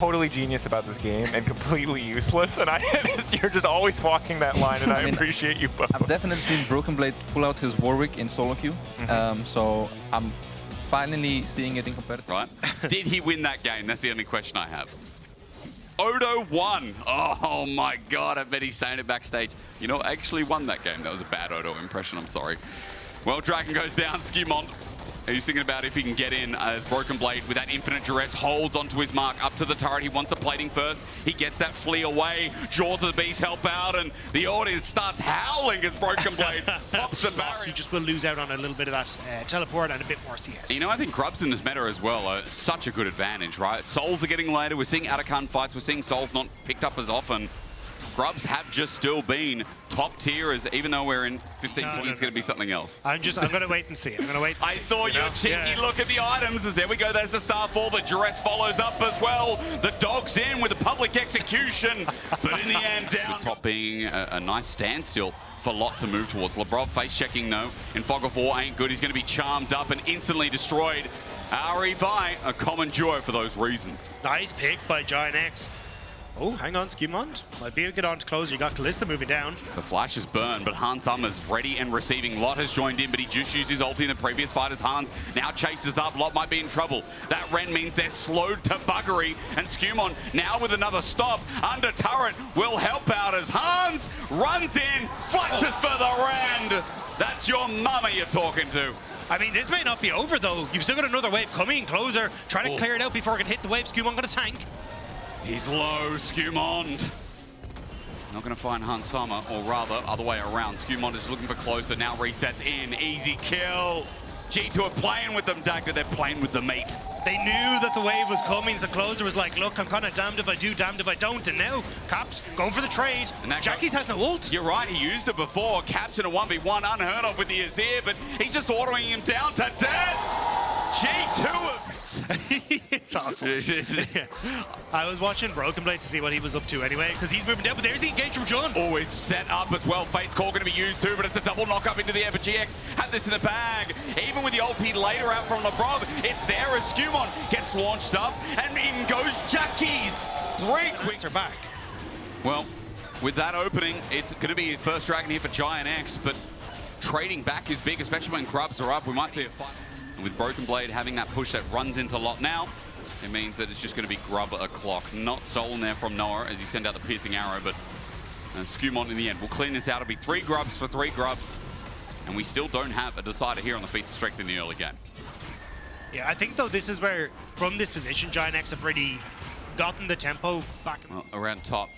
totally genius about this game and completely useless, and you're just always walking that line, and I appreciate you both. I've definitely seen Broken Blade pull out his Warwick in solo queue, so I'm finally seeing it in competitive. Right. Did he win that game? That's the only question I have. Odo won. Oh my god, I bet he's saying it backstage. You know, I actually won that game. That was a bad Odo impression, I'm sorry. Well, Dragon goes down, Skimon. He's thinking about if he can get in as Broken Blade with that infinite duress holds onto his mark up to the turret. He wants the plating first. He gets that flea away. Jaws of the Beast help out, and the audience starts howling as Broken Blade pops the barrier. You just will lose out on a little bit of that teleport and a bit more CS. You know, I think Grubs in this meta as well are such a good advantage, right? Souls are getting later. We're seeing Atakan fights. We're seeing Souls not picked up as often. Grubs have just still been top tier, as even though we're in 15 points, it's going to be something else. I'm going to wait and see. I'm going to wait and see. I saw your cheeky look at the items as there we go. There's the Starfall. The duress follows up as well. The dog's in with a public execution, but in the end, down. The top being a nice standstill for Lot to move towards. Labrov face checking though. In Fog of War ain't good. He's going to be charmed up and instantly destroyed. REVI, a common duo for those reasons. Nice pick by GiantX. Oh, hang on, Skimond. Might be able to get on to close. You got Kalista moving down. The flash is burned, but Hans Summer's ready and receiving. Lot has joined in, but he just used his ulti in the previous fight as Hans now chases up. Lot might be in trouble. That Ren means they're slowed to buggery, and Skimon now with another stop under turret will help out as Hans runs in, flashes for the Rand. That's your mama you're talking to. I mean, this may not be over though. You've still got another wave coming. Closer, trying to clear it out before it can hit the wave. Skimon got a tank. He's low, Skewmond. Not going to find Hans Summer, or rather, other way around. Skewmond is looking for closer, now resets in. Easy kill. G2 are playing with them, Dagger. They're playing with the meat. They knew that the wave was coming, so Closer was like, look, I'm kind of damned if I do, damned if I don't. And now, Caps going for the trade. Jackie's has no ult. You're right, he used it before. Caps in a 1v1, unheard of with the Azir, but he's just ordering him down to death. G2 It's awful. I was watching Broken Blade to see what he was up to anyway, because he's moving down, but there's the engage from Jun. Oh, it's set up as well. Fate's Call going to be used too, but it's a double knock up into the air. But GX have this in the bag. Even with the ulti later out from Labrov, it's there as Skewmon gets launched up, and in goes Jackie's. 3 quicks are back. Well, with that opening, it's going to be first Dragon here for GiantX, but trading back is big, especially when Grubs are up. We might see a fight. And with Broken Blade having that push that runs into Lot now, it means that it's just going to be Grub o'clock. Not stolen there from Noah as he sent out the piercing arrow, but Skewmon in the end. We'll clean this out. It'll be 3 Grubs for 3 Grubs. And we still don't have a decider here on the feats of strength in the early game. Yeah, I think though this is where, from this position, GiantX have really gotten the tempo back. Well, around top.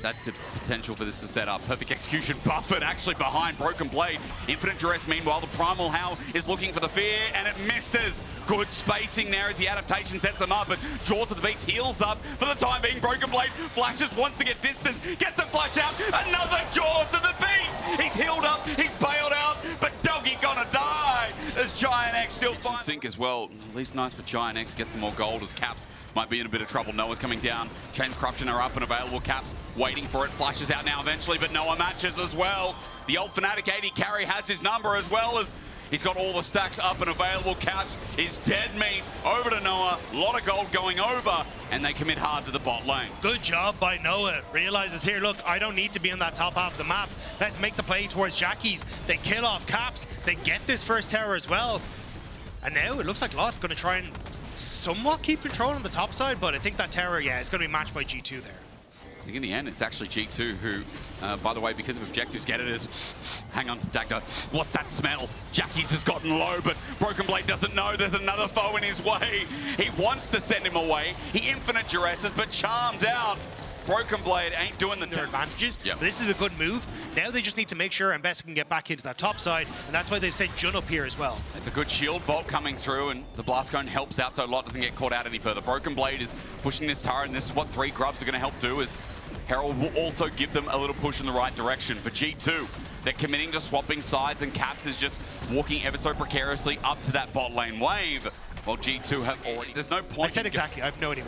That's the potential for this to set up. Perfect execution buffered actually behind Broken Blade. Infinite duress, meanwhile, the Primal Howl is looking for the fear, and it misses. Good spacing there as the adaptation sets them up, but Jaws of the Beast heals up for the time being. Broken Blade flashes, wants to get distance, gets the flash out. Another Jaws of the Beast. He's healed up, he's bailed out, but Doggy gonna die as GiantX still finds sync as well. At least nice for GiantX, get some more gold as Caps might be in a bit of trouble. Noah's coming down. Chains Corruption are up and available. Caps waiting for it. Flashes out now eventually, but Noah matches as well. The old Fnatic 80 carry has his number as well as he's got all the stacks up and available. Caps is dead meat. Over to Noah. A lot of gold going over, and they commit hard to the bot lane. Good job by Noah. Realizes here, look, I don't need to be on that top half of the map. Let's make the play towards Jackie's. They kill off Caps. They get this first tower as well. And now it looks like Lot going to try and somewhat keep control on the top side, but I think that tower, yeah, is going to be matched by G2 there. I think in the end, it's actually G2 who, by the way, because of objectives, get it as... Hang on, Dagda, what's that smell? Jackie's has gotten low, but Broken Blade doesn't know there's another foe in his way. He wants to send him away. He infinite duresses, but charmed out. Broken Blade ain't doing their advantages. Yep. This is a good move. Now they just need to make sure Ambessa can get back into that top side, and that's why they've sent Jun up here as well. It's a good shield vault coming through, and the blast cone helps out so Lot doesn't get caught out any further. Broken Blade is pushing this turret, and this is what 3 Grubs are going to help do, is Herald will also give them a little push in the right direction. For G2, they're committing to swapping sides, and Caps is just walking ever so precariously up to that bot lane wave. Well, G2 have already... There's no point... I said exactly. I have no idea.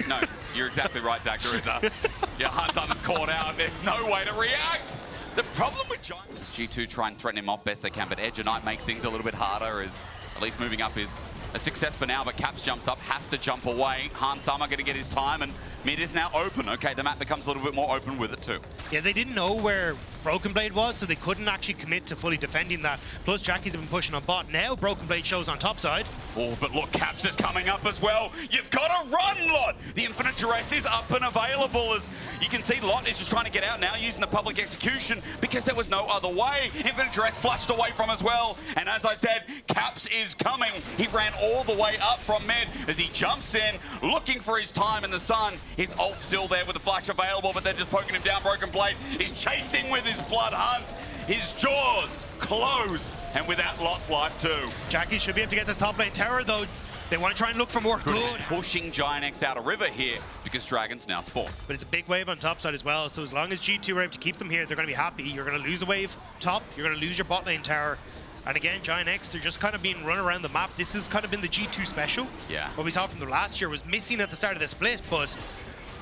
No, you're exactly right, Dagda. Yeah, Hans caught out. There's no way to react. The problem with Giants... G2 try and threaten him off best they can, but Edge of Night makes things a little bit harder as at least moving up is a success for now, but Caps jumps up, has to jump away. Han Sama going to get his time, and mid is now open. Okay, the map becomes a little bit more open with it too. Yeah, they didn't know where Broken Blade was, so they couldn't actually commit to fully defending that. Plus, Jackies have been pushing on bot. Now, Broken Blade shows on top side. Oh, but look, Caps is coming up as well. You've got to run, Lot! The Infinite Duress is up and available. As you can see, Lot is just trying to get out now using the public execution because there was no other way. Infinite Duress flushed away from as well. And as I said, Caps is coming. He ran all the way up from mid as he jumps in, looking for his time in the sun. His ult's still there with the flash available, but they're just poking him down. Broken Blade is chasing with his blood hunt. His jaws close, and without Lot's life too. Jackie should be able to get this top lane tower, though. They want to try and look for more good. Pushing GiantX out of river here because Dragons now spawn. But it's a big wave on top side as well, so as long as G2 are able to keep them here, they're going to be happy. You're going to lose a wave top, you're going to lose your bot lane tower. And again, GiantX, they're just kind of being run around the map. This has kind of been the G2 special. Yeah. What we saw from the last year was missing at the start of the split, but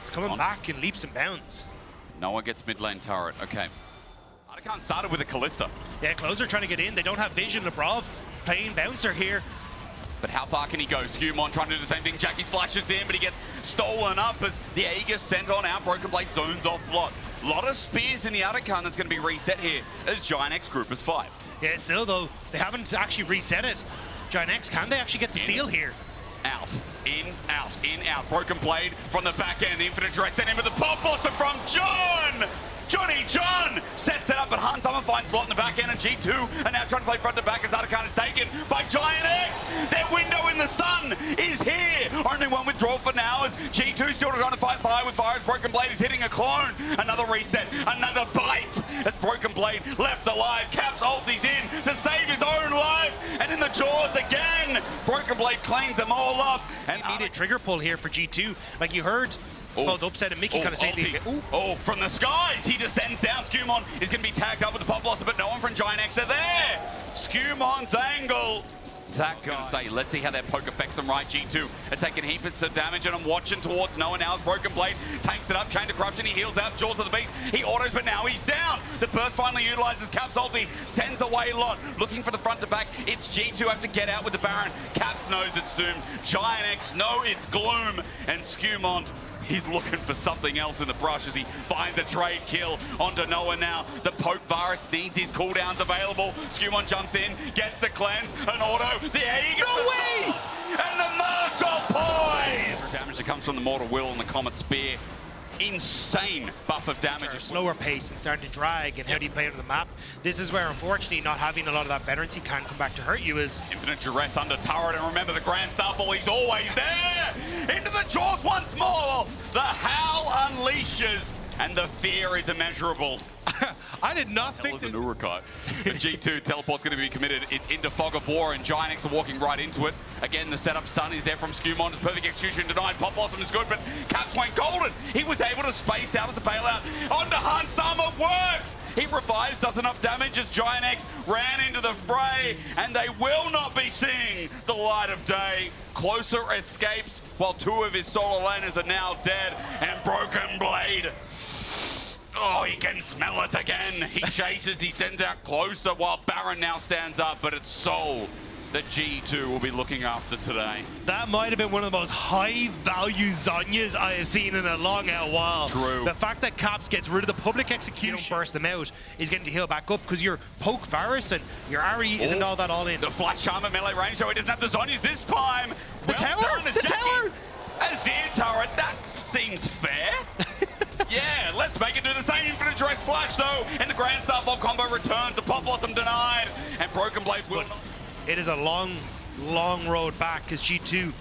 it's coming back in leaps and bounds. Noah gets mid lane turret. Okay. Artican started with a Callista. Yeah, Closer trying to get in. They don't have vision. Labrov playing bouncer here. But how far can he go? Skewmon trying to do the same thing. Jackie flashes in, but he gets stolen up as the Aegis sent on out. Broken Blade zones off Lot. Lot of spears in the Artican that's going to be reset here as GiantX group is 5. Yeah, still though, they haven't actually reset it. GiantX, can they actually get the steal here? Out, in, out, in, out. Broken Blade from the back end. The Infinite Duress sent in with the pop blossom from John! John sets it up, but Han Sama finds Lot in the back end, and G2 are now trying to play front to back as Artican is taken by GiantX. Their window in the sun is here. Only one withdrawal for now as G2 still trying to fight fire with fire as Broken Blade is hitting a clone. Another reset, another bite as Broken Blade left alive. Caps ultis in to save his own life, and in the jaws again. Broken Blade cleans them all up. And immediate trigger pull here for G2. Like you heard, both Upset and Mickey kind of say from the skies, he descends down. Skewmon is going to be tagged up with the pop blossom, but no one from GiantX are there. Skewmon's angle. That guy. Say, let's see how that poke affects them right. G2 are taking heaps of damage, and I'm watching towards Noah now as Broken Blade tanks it up. Chain to Corruption, he heals out. Jaws of the Beast, he autos, but now he's down. The burst finally utilizes Caps ulti, sends away Lot. Looking for the front to back. It's G2 have to get out with the Baron. Caps knows it's doomed. GiantX know it's gloom, and Skewmon, he's looking for something else in the brush as he finds a trade kill onto Noah now. The Poke Varus needs his cooldowns available. Skewmon jumps in, gets the cleanse, an auto, the Aegis, no way! And the Marshall Poise! Damage that comes from the Mortal Will and the Comet Spear. Insane buff of damage. Slower pace and starting to drag, and how do you play it on the map? This is where, unfortunately, not having a lot of that veterancy can come back to hurt you. Is Infinite Duress under turret, and remember the Grand Starfall, he's always there! Into the jaws once more! The Howl unleashes, and the fear is immeasurable. I did not think this... Urukite. The G2 teleport's going to be committed. It's into Fog of War, and GiantX are walking right into it. Again, the setup stun is there from Skewmon. His perfect execution denied. Pop Blossom is good, but Caps went golden. He was able to space out as a bailout. Onto Han Sama, works! He revives, does enough damage as GiantX ran into the fray, and they will not be seeing the light of day. Closer escapes, while 2 of his solo laners are now dead, and Broken Blade, oh, he can smell it again. He chases, he sends out Closer while Baron now stands up, but it's Soul that G2 will be looking after today. That might have been one of the most high-value Zhonyas I have seen in a long while. True. The fact that Caps gets rid of the public execution, burst them out, is getting to heal back up because your Poke Varus and your Ari isn't all that all in. The Flash Charmer melee range, so he doesn't have the Zhonyas this time. The tower? The tower? Azir turret, that seems fair. Yeah, let's make it do the same. Infinite Duress Flash, though, and the Grand Starfall combo returns. The Pop Blossom denied, and Broken Blades will... It is a long, long road back because G2,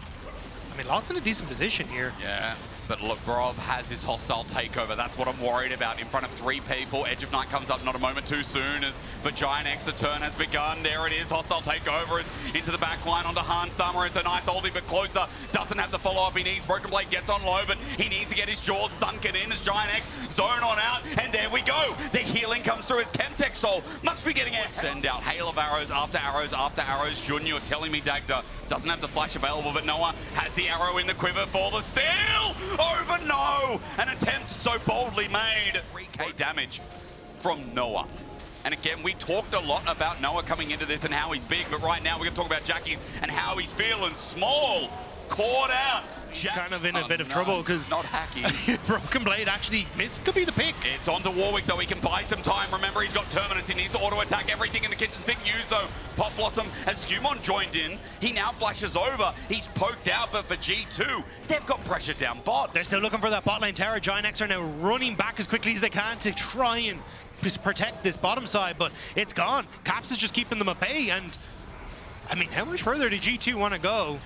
I mean, Lot's in a decent position here. Yeah, but Labrov has his hostile takeover. That's what I'm worried about. In front of 3 people, Edge of Night comes up not a moment too soon but GiantX, the turn has begun. There it is, hostile takeover is into the back line onto Han Sama. It's a nice oldie, but Closer doesn't have the follow-up he needs. Broken Blade gets on low, but he needs to get his jaws sunken in as GiantX zone on out, and there we go. The healing comes through as Chemtech Soul must be getting a send out. Hail of arrows after arrows after arrows. Junior telling me Dagda doesn't have the flash available, but Noah has the arrow in the quiver for the steal. Over no! An attempt so boldly made. 3k damage from Noah. And again, we talked a lot about Noah coming into this and how he's big, but right now we're going to talk about Jackie's and how he's feeling small. Caught out. He's kind of in a bit of trouble because not hacking. Broken Blade actually missed. Could be the pick. It's on to Warwick, though. He can buy some time. Remember, he's got Terminus. He needs to auto-attack everything in the kitchen sink used, though. Pop Blossom and Skewmon joined in. He now flashes over. He's poked out, but for G2, they've got pressure down bot. They're still looking for that bot lane tower. GiantX are now running back as quickly as they can to try and protect this bottom side, but it's gone. Caps is just keeping them at bay, and I mean, how much further did G2 want to go?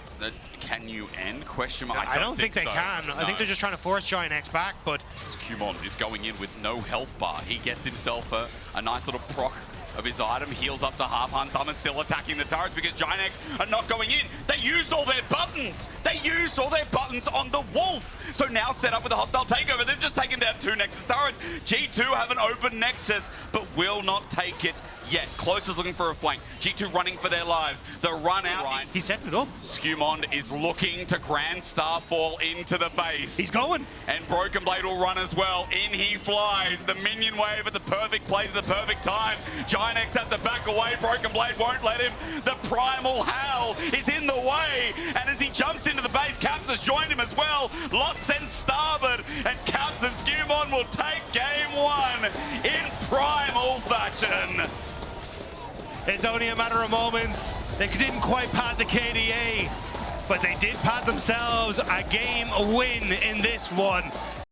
Can you end? Question mark. I don't think they so. can. No. I think they're just trying to force GiantX back, but Skewmon is going in with no health bar. He gets himself a nice little proc of his item, heals up to half. Hunsummon's still attacking the turrets because GiantX are not going in. They used all their buttons. They used all their buttons on the Wolf. So now set up with a hostile takeover. They've just taken down 2 Nexus turrets. G2 have an open Nexus, but will not take it yet. Close is looking for a flank. G2 running for their lives. The run out. Right. he's setting it up. Skewmon is looking to Grand Starfall into the base. He's going. And Broken Blade will run as well. In he flies. The minion wave at the perfect place at the perfect time. GiantX have to back away. Broken Blade won't let him. The Primal Howl is in the way. And as he jumps into the base, Caps has joined him as well. Lot sends starboard. And Caps and Skewmon will take game 1 in Primal fashion. It's only a matter of moments. They didn't quite pad the KDA, but they did pad themselves a game win in this one.